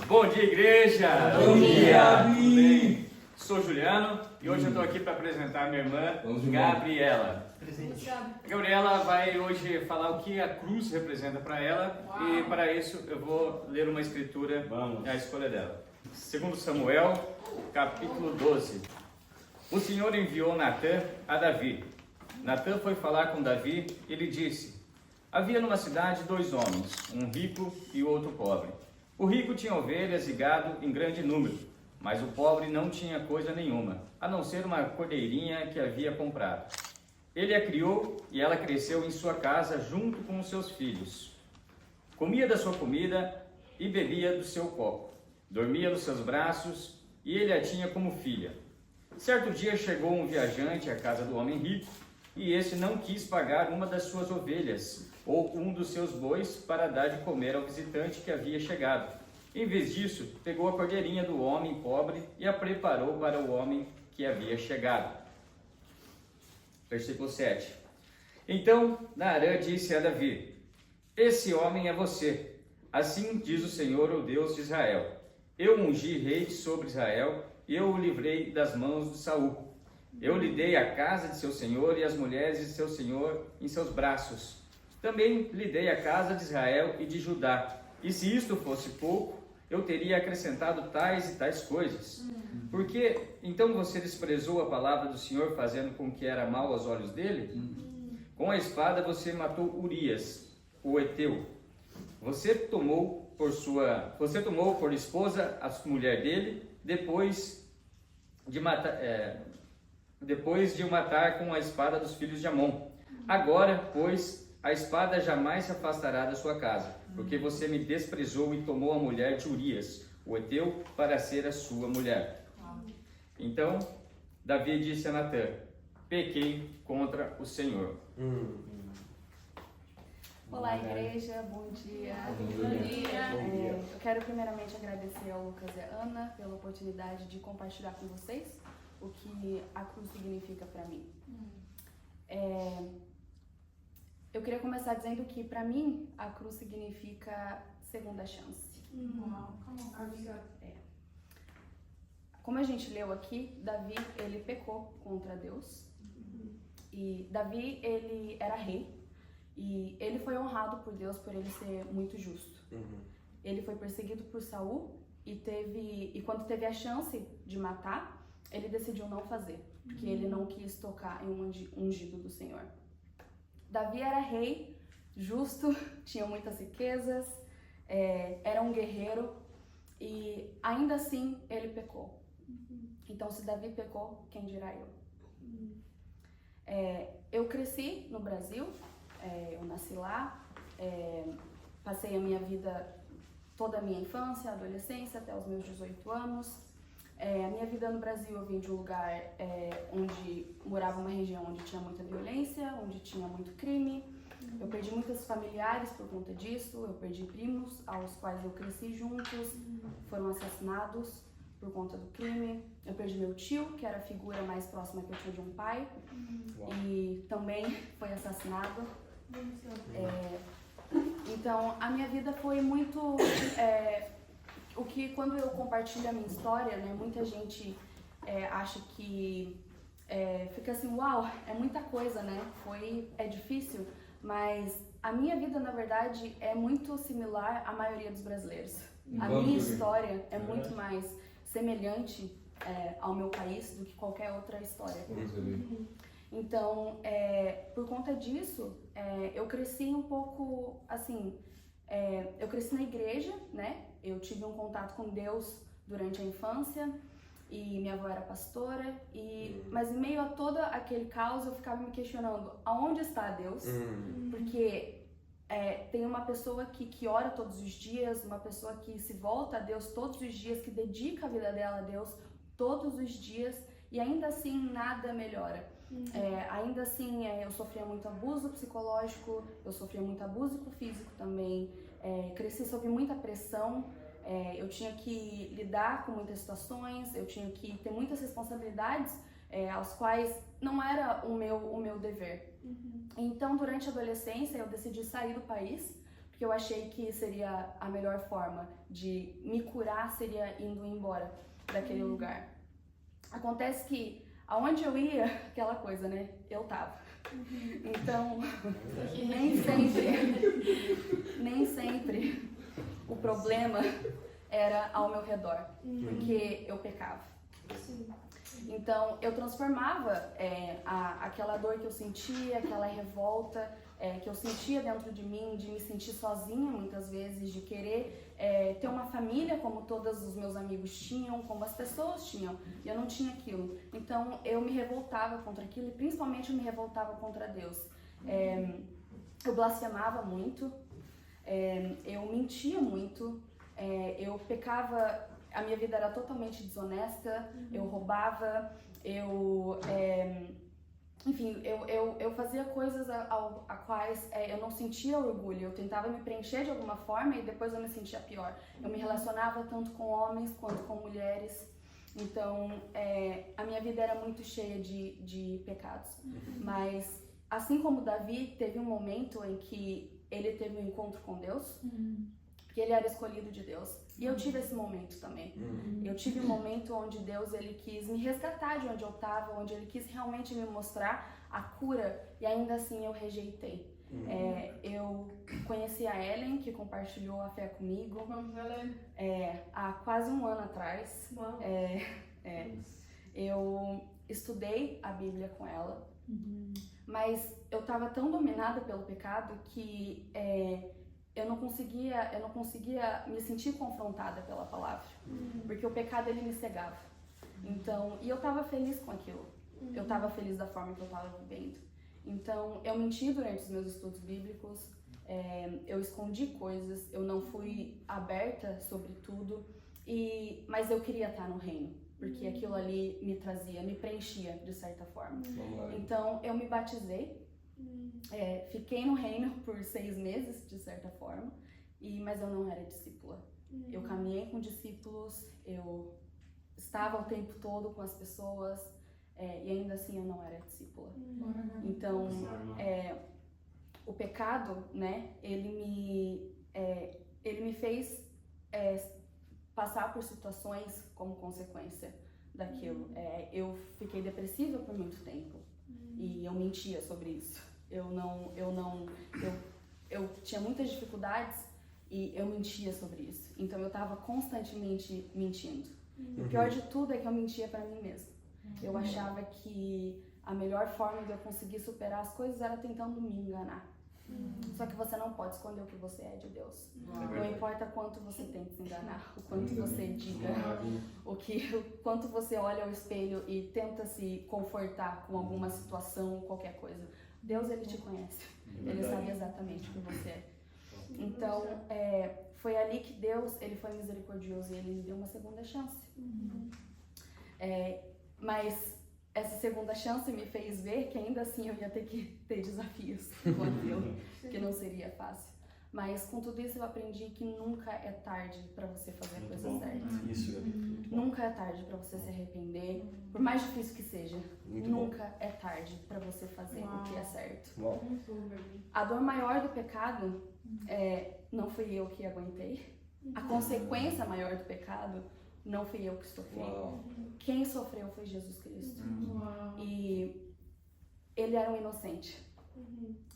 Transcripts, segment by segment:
Bom dia, igreja! Bom dia! Tudo bem? Sou Juliano e hoje eu estou aqui para apresentar minha irmã Gabriela. A Gabriela vai hoje falar o que a cruz representa para ela. E para isso eu vou ler uma escritura à escolha dela. Segundo Samuel, capítulo 12. O Senhor enviou Natã a Davi. Natã foi falar com Davi e lhe disse: havia numa cidade 2 homens, um rico e o outro pobre. O rico tinha ovelhas e gado em grande número, mas o pobre não tinha coisa nenhuma, a não ser uma cordeirinha que havia comprado. Ele a criou e ela cresceu em sua casa junto com os seus filhos. Comia da sua comida e bebia do seu copo. Dormia nos seus braços e ele a tinha como filha. Certo dia chegou um viajante à casa do homem rico e este não quis pagar uma das suas ovelhas ou um dos seus bois para dar de comer ao visitante que havia chegado. Em vez disso, pegou a cordeirinha do homem pobre e a preparou para o homem que havia chegado. Versículo 7. Então Naarã disse a Davi: esse homem é você. Assim diz o Senhor, o Deus de Israel: eu ungi rei sobre Israel e eu o livrei das mãos de Saul. Eu lhe dei a casa de seu senhor e as mulheres de seu senhor em seus braços. Também lhe dei a casa de Israel e de Judá. E se isto fosse pouco, eu teria acrescentado tais e tais coisas. Porque então você desprezou a palavra do Senhor, fazendo com que era mal aos olhos dele? Com a espada você matou Urias, o heteu. Você tomou por esposa a mulher dele, depois de o matar com a espada dos filhos de Amon. Agora, pois, a espada jamais se afastará da sua casa, porque você me desprezou e tomou a mulher de Urias, o heteu, para ser a sua mulher. Então, Davi disse a Natã: pequei contra o Senhor. Olá, igreja, bom dia. Bom dia. Eu quero primeiramente agradecer ao Lucas e a Ana pela oportunidade de compartilhar com vocês o que a cruz significa para mim. Eu queria começar dizendo que, para mim, a cruz significa segunda chance. Como a gente leu aqui, Davi, ele pecou contra Deus. E Davi, ele era rei. E ele foi honrado por Deus por ele ser muito justo. Ele foi perseguido por Saul e quando teve a chance de matar, ele decidiu não fazer, porque ele não quis tocar em um ungido do Senhor. Davi era rei, justo, tinha muitas riquezas, era um guerreiro e ainda assim ele pecou. Então, se Davi pecou, quem dirá eu? Eu cresci no Brasil, eu nasci lá, passei a minha vida, toda a minha infância, adolescência, até os meus 18 anos. A minha vida no Brasil, eu vim de um lugar onde morava uma região onde tinha muita violência, onde tinha muito crime. Eu perdi muitos familiares por conta disso, eu perdi primos aos quais eu cresci juntos, foram assassinados por conta do crime. Eu perdi meu tio, que era a figura mais próxima que eu tinha de um pai, e também foi assassinado. Então, a minha vida foi muito... o que, quando eu compartilho a minha história, né, muita gente acha que fica assim, uau, é muita coisa, né? É difícil, mas a minha vida, na verdade, é muito similar à maioria dos brasileiros. A minha história é muito mais semelhante ao meu país do que qualquer outra história. Então, por conta disso, eu cresci um pouco, assim, eu cresci na igreja, né? Eu tive um contato com Deus durante a infância e minha avó era pastora, mas em meio a todo aquele caos eu ficava me questionando, aonde está Deus? Porque tem uma pessoa que ora todos os dias, uma pessoa que se volta a Deus todos os dias, que dedica a vida dela a Deus todos os dias e ainda assim nada melhora. Ainda assim eu sofria muito abuso psicológico, eu sofria muito abuso físico também, cresci sob muita pressão, eu tinha que lidar com muitas situações, eu tinha que ter muitas responsabilidades aos quais não era o meu dever. Então, durante a adolescência, eu decidi sair do país, porque eu achei que seria a melhor forma de me curar, seria indo embora daquele lugar. Acontece que aonde eu ia, aquela coisa, né? Eu tava. Então, nem sempre o problema era ao meu redor, porque eu pecava. Então, eu transformava aquela dor que eu sentia, aquela revolta que eu sentia dentro de mim, de me sentir sozinha muitas vezes, de querer ter uma família como todos os meus amigos tinham, como as pessoas tinham, e eu não tinha aquilo. Então, eu me revoltava contra aquilo e principalmente eu me revoltava contra Deus. Eu blasfemava muito, eu mentia muito, eu pecava. A minha vida era totalmente desonesta, eu roubava, enfim, eu fazia coisas a quais eu não sentia orgulho, eu tentava me preencher de alguma forma e depois eu me sentia pior. Eu me relacionava tanto com homens quanto com mulheres, então a minha vida era muito cheia de pecados. Mas assim como Davi teve um momento em que ele teve um encontro com Deus, porque ele era escolhido de Deus. E eu tive esse momento também. Eu tive um momento onde Deus ele quis me resgatar de onde eu estava, onde ele quis realmente me mostrar a cura, e ainda assim eu rejeitei. Eu conheci a Ellen, que compartilhou a fé comigo há quase um ano atrás. Eu estudei a Bíblia com ela, mas eu estava tão dominada pelo pecado que eu não conseguia me sentir confrontada pela palavra, porque o pecado ele me cegava. Então, e eu estava feliz com aquilo. Eu estava feliz da forma que eu estava vivendo. Então, eu menti durante os meus estudos bíblicos, eu escondi coisas, eu não fui aberta sobre tudo, mas eu queria estar no reino, porque aquilo ali me trazia, me preenchia de certa forma. Então, eu me batizei. Fiquei no reino por 6 meses, de certa forma, mas eu não era discípula. Eu caminhei com discípulos, eu estava o tempo todo com as pessoas, e ainda assim eu não era discípula. Então, o pecado, né, ele me fez passar por situações como consequência daquilo. Eu fiquei depressiva por muito tempo, e eu mentia sobre isso. Eu tinha muitas dificuldades e eu mentia sobre isso. Então eu estava constantemente mentindo. E o pior de tudo é que eu mentia para mim mesma. Eu achava que a melhor forma de eu conseguir superar as coisas era tentando me enganar. Só que você não pode esconder o que você é de Deus. Não importa quanto você tente se enganar, o quanto você diga, o quanto você olha ao espelho e tenta se confortar com alguma situação ou qualquer coisa. Deus, ele te conhece. Ele sabe exatamente o que você é. Então, foi ali que Deus, ele foi misericordioso e ele me deu uma segunda chance. Mas essa segunda chance me fez ver que ainda assim eu ia ter que ter desafios com aquilo, que não seria fácil. Mas com tudo isso eu aprendi que nunca é tarde para você fazer a coisa certa. Isso. Nunca é tarde para você se arrepender, por mais difícil que seja. Nunca é tarde para você fazer o que é certo. A dor maior do pecado não fui eu que aguentei. A consequência maior do pecado não fui eu que sofri. Quem sofreu foi Jesus Cristo. E ele era um inocente.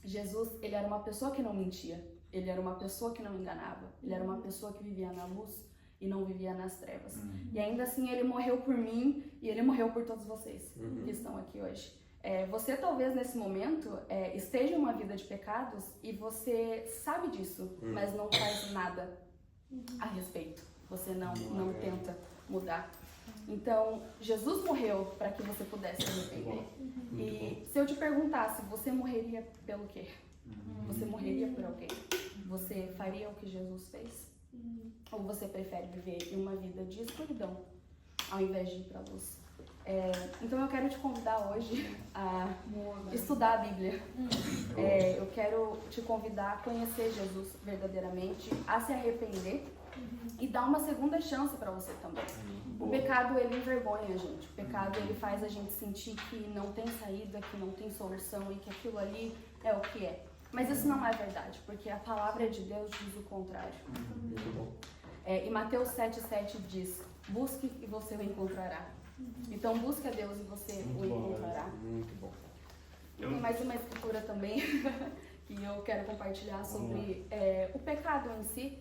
Jesus, ele era uma pessoa que não mentia. Ele era uma pessoa que não enganava. Ele era uma pessoa que vivia na luz e não vivia nas trevas. E ainda assim ele morreu por mim e ele morreu por todos vocês que estão aqui hoje. Você talvez nesse momento esteja em uma vida de pecados e você sabe disso, mas não faz nada a respeito. Você não tenta mudar. Então, Jesus morreu para que você pudesse se arrepender. E se eu te perguntasse, você morreria pelo quê? Você morreria por alguém? Você faria o que Jesus fez? Ou você prefere viver em uma vida de escuridão ao invés de ir para a luz? Então eu quero te convidar hoje a estudar a Bíblia. Eu quero te convidar a conhecer Jesus verdadeiramente, a se arrepender e dar uma segunda chance para você também. O pecado, ele envergonha a gente. O pecado, ele faz a gente sentir que não tem saída, que não tem solução e que aquilo ali é o que é. Mas isso não é verdade, porque a palavra de Deus diz o contrário. E Mateus 7,7 diz, busque e você o encontrará. Então busque a Deus e você o encontrará. Muito bom. Tem mais uma escritura também que eu quero compartilhar sobre o pecado em si,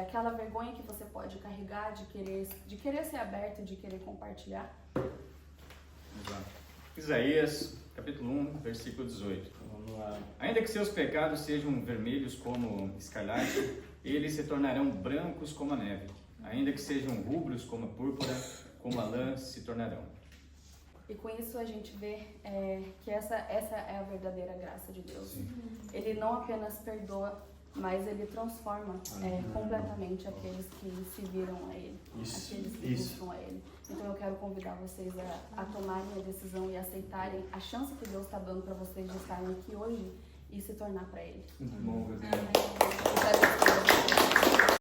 aquela vergonha que você pode carregar de querer ser aberto, de querer compartilhar. Exato. Isaías, capítulo 1, versículo 18. Vamos lá. Ainda que seus pecados sejam vermelhos como escarlate, eles se tornarão brancos como a neve. Ainda que sejam rubros como a púrpura, como a lã se tornarão. E com isso a gente vê que essa é a verdadeira graça de Deus. Sim. Ele não apenas perdoa, mas ele transforma completamente aqueles que se viram a Ele, aqueles que buscam a Ele. Então eu quero convidar vocês a tomarem a decisão e aceitarem a chance que Deus está dando para vocês de estarem aqui hoje e se tornar para Ele. Muito bom, Amém.